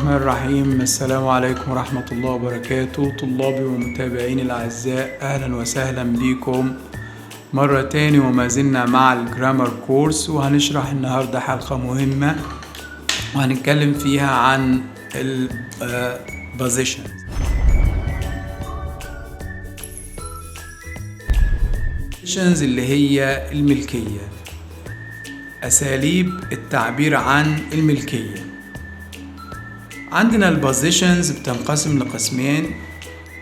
الرحمن الرحيم. السلام عليكم ورحمة الله وبركاته. طلابي ومتابعيني الأعزاء، أهلا وسهلا بكم مرة تاني، وما زلنا مع الجرامر كورس، وهنشرح النهاردة حلقة مهمة وهنتكلم فيها عن البوزيشن. اللي هي الملكية، أساليب التعبير عن الملكية. عندنا البوزيشنز بتنقسم لقسمين: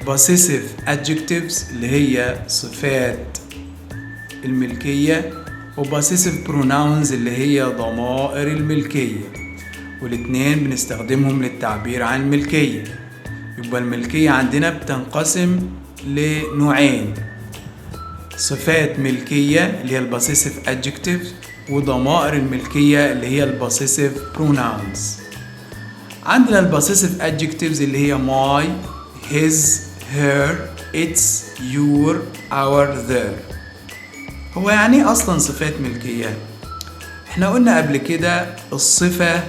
possessive adjectives اللي هي صفات الملكية، و possessive pronouns اللي هي ضمائر الملكية، والاتنين بنستخدمهم للتعبير عن الملكية. يبقى الملكية عندنا بتنقسم لنوعين: صفات ملكية اللي هي possessive adjectives، وضمائر الملكية اللي هي possessive pronouns. عندنا البوسيسيف adjectives اللي هي my, his, her, its, your, our, their. هو يعني اصلا صفات ملكية؟ احنا قلنا قبل كده الصفة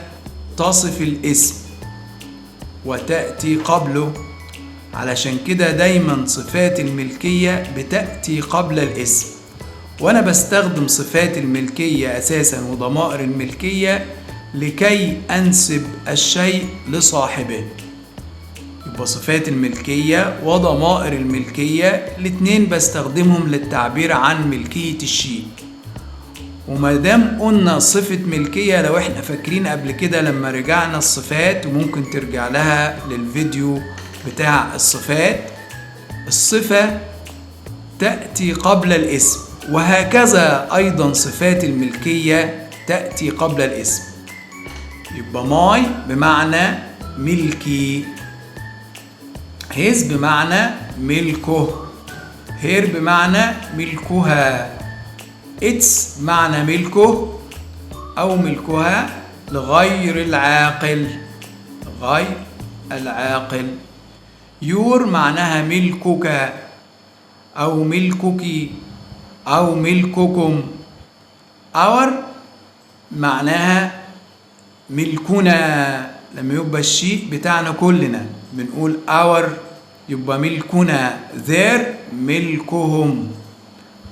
تصف الاسم وتأتي قبله، علشان كده دايما صفات الملكية بتأتي قبل الاسم، وانا بستخدم صفات الملكية اساسا وضمائر الملكية لكي أنسب الشيء لصاحبه. يبقى صفات الملكية وضمائر الملكية الاتنين بستخدمهم للتعبير عن ملكية الشيء. وما دام قلنا صفة ملكية، لو احنا فاكرين قبل كده لما رجعنا الصفات، وممكن ترجع لها للفيديو بتاع الصفات، الصفة تأتي قبل الاسم، وهكذا أيضا صفات الملكية تأتي قبل الاسم. يبقى ماي بمعنى ملكي، هيز بمعنى ملكه، هير بمعنى ملكها، اتس معنى ملكه أو ملكها لغير العاقل، غير العاقل. يور معناها ملكك أو ملكك أو ملككم. اور معناها ملكنا، لما يبقى الشيء بتاعنا كلنا بنقول our، يبقى ملكنا. their ملكهم،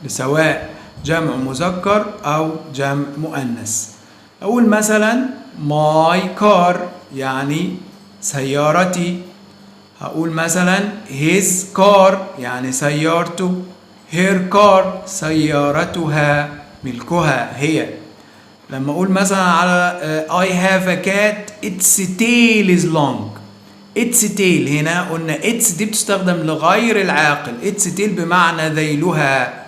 سواء جمع مذكر أو جمع مؤنث. أقول مثلا my car يعني سيارتي، هقول مثلا his car يعني سيارته، her car سيارتها ملكها هي. لما اقول مثلا على I have a cat its tail is long، its tail هنا قلنا its دي بتستخدم لغير العاقل، its tail بمعنى ذيلها.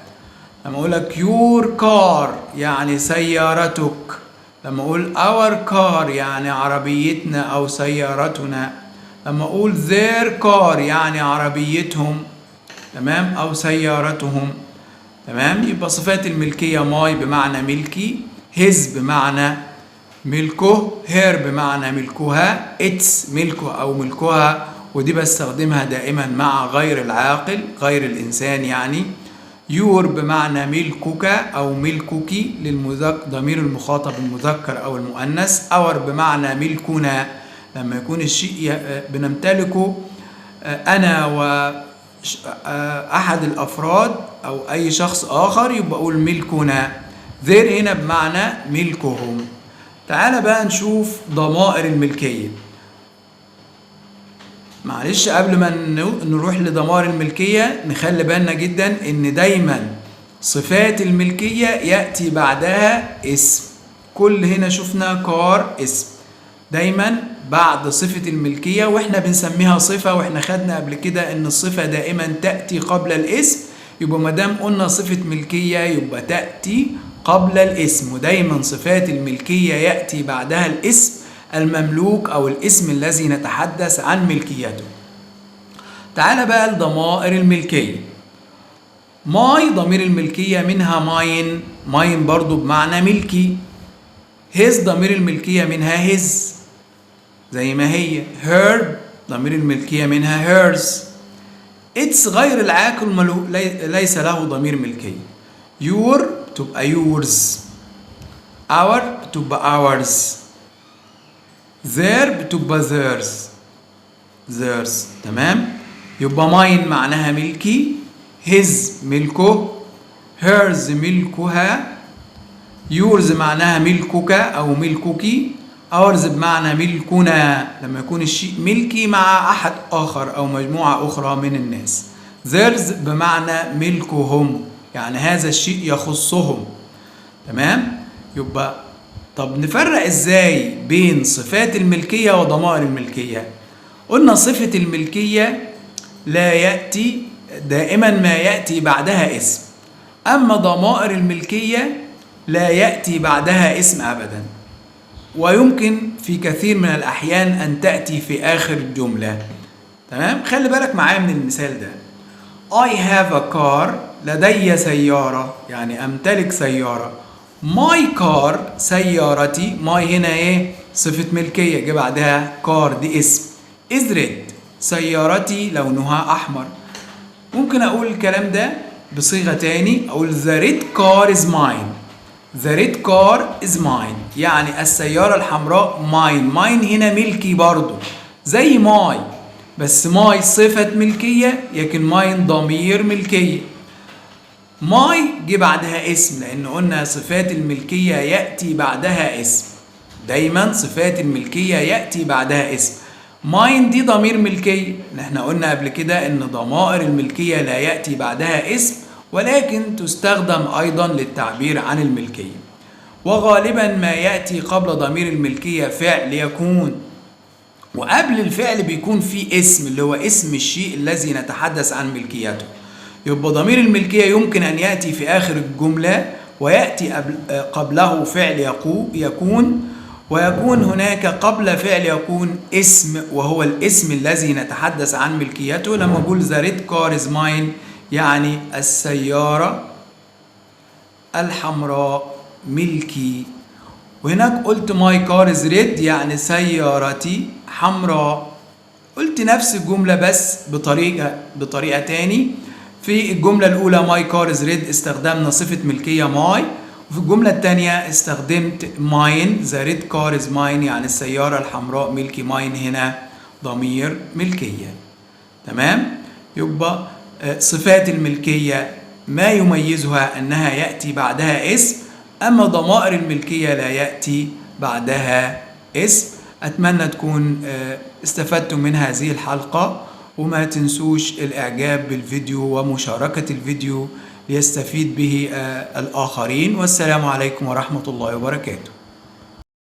لما اقول لك your car يعني سيارتك، لما اقول our car يعني عربيتنا او سيارتنا، لما اقول their car يعني عربيتهم، تمام، او سيارتهم، تمام. يبقى صفات الملكية my بمعنى ملكي، his بمعنى ملكه، her بمعنى ملكها، its ملكه أو ملكها، ودي بستخدمها دائما مع غير العاقل، غير الإنسان يعني. your بمعنى ملكك أو ملكك ضمير المخاطب المذكر أو المؤنث. our بمعنى ملكنا، لما يكون الشيء بنمتلكه أنا وأحد الأفراد أو أي شخص آخر، يبقى أقول ملكنا. their هنا بمعنى ملكهم. تعال بقى نشوف ضمائر الملكية. معلش قبل ما نروح لضمائر الملكية نخلي بالنا جدا ان دايما صفات الملكية يأتي بعدها اسم. كل هنا شفنا كار اسم، دايما بعد صفة الملكية، واحنا بنسميها صفة، واحنا خدنا قبل كده ان الصفة دائما تأتي قبل الاسم. يبقى ما دام قلنا صفة ملكية يبقى تأتي قبل الاسم، ودايما صفات الملكية يأتي بعدها الاسم المملوك أو الاسم الذي نتحدث عن ملكيته. تعال بقى لضمائر الملكية. ماي ضمير الملكية منها ماين، ماين برضو بمعنى ملكي. هيز ضمير الملكية منها هيز زي ما هي. هير ضمير الملكية منها هيرز. اتس غير العاقل ليس له ضمير ملكية. يور تبقى yours، our تبقى ours. their بتبقى theirs. تمام. يبقى mine معناها ملكي، his ملكه، hers ملكها، yours معناها ملكك أو ملكك، ours بمعنى ملكنا لما يكون الشيء ملكي مع أحد آخر أو مجموعة أخرى من الناس. theirs بمعنى ملكهم، يعني هذا الشيء يخصهم. تمام. يبقى طب نفرق ازاي بين صفات الملكية وضمائر الملكية؟ قلنا صفة الملكية لا يأتي دائما ما يأتي بعدها اسم، أما ضمائر الملكية لا يأتي بعدها اسم أبدا، ويمكن في كثير من الأحيان أن تأتي في آخر الجملة. تمام. خلي بالك معايا من المثال ده. I have a car، لدي سيارة، يعني أمتلك سيارة. My car سيارتي، my هنا ايه؟ صفة ملكية، جه بعدها car دي اسم. is red سيارتي لونها أحمر. ممكن أقول الكلام ده بصيغة تاني، أقول the red car is mine. the red car is mine، يعني السيارة الحمراء mine هنا ملكي برضو زي my، بس my صفة ملكية لكن mine ضمير ملكية. ماي جه بعدها اسم، لأن قلنا صفات الملكية يأتي بعدها اسم، دايما صفات الملكية يأتي بعدها اسم. ماين دي ضمير ملكية، احنا قلنا قبل كده ان ضمائر الملكية لا يأتي بعدها اسم، ولكن تستخدم أيضا للتعبير عن الملكية. وغالبا ما يأتي قبل ضمير الملكية فعل يكون، وقبل الفعل بيكون في اسم اللي هو اسم الشيء الذي نتحدث عن ملكيته. يبقى ضمير الملكية يمكن أن يأتي في آخر الجملة، ويأتي قبله فعل يكون، ويكون هناك قبل فعل يكون اسم، وهو الاسم الذي نتحدث عن ملكيته. لما أقول the red car is mine يعني السيارة الحمراء ملكي. وهناك قلت my car is red يعني سيارتي حمراء. قلت نفس الجملة بس بطريقة تاني. في الجملة الأولى my car is red استخدمنا صفة ملكية my، وفي الجملة الثانية استخدمت mine the red car is mine يعني السيارة الحمراء ملكي. mine هنا ضمير ملكية. تمام. يبقى صفات الملكية ما يميزها أنها يأتي بعدها اسم، أما ضمائر الملكية لا يأتي بعدها اسم. أتمنى تكون استفدتم من هذه الحلقة، وما تنسوش الإعجاب بالفيديو ومشاركة الفيديو ليستفيد به الآخرين. والسلام عليكم ورحمة الله وبركاته.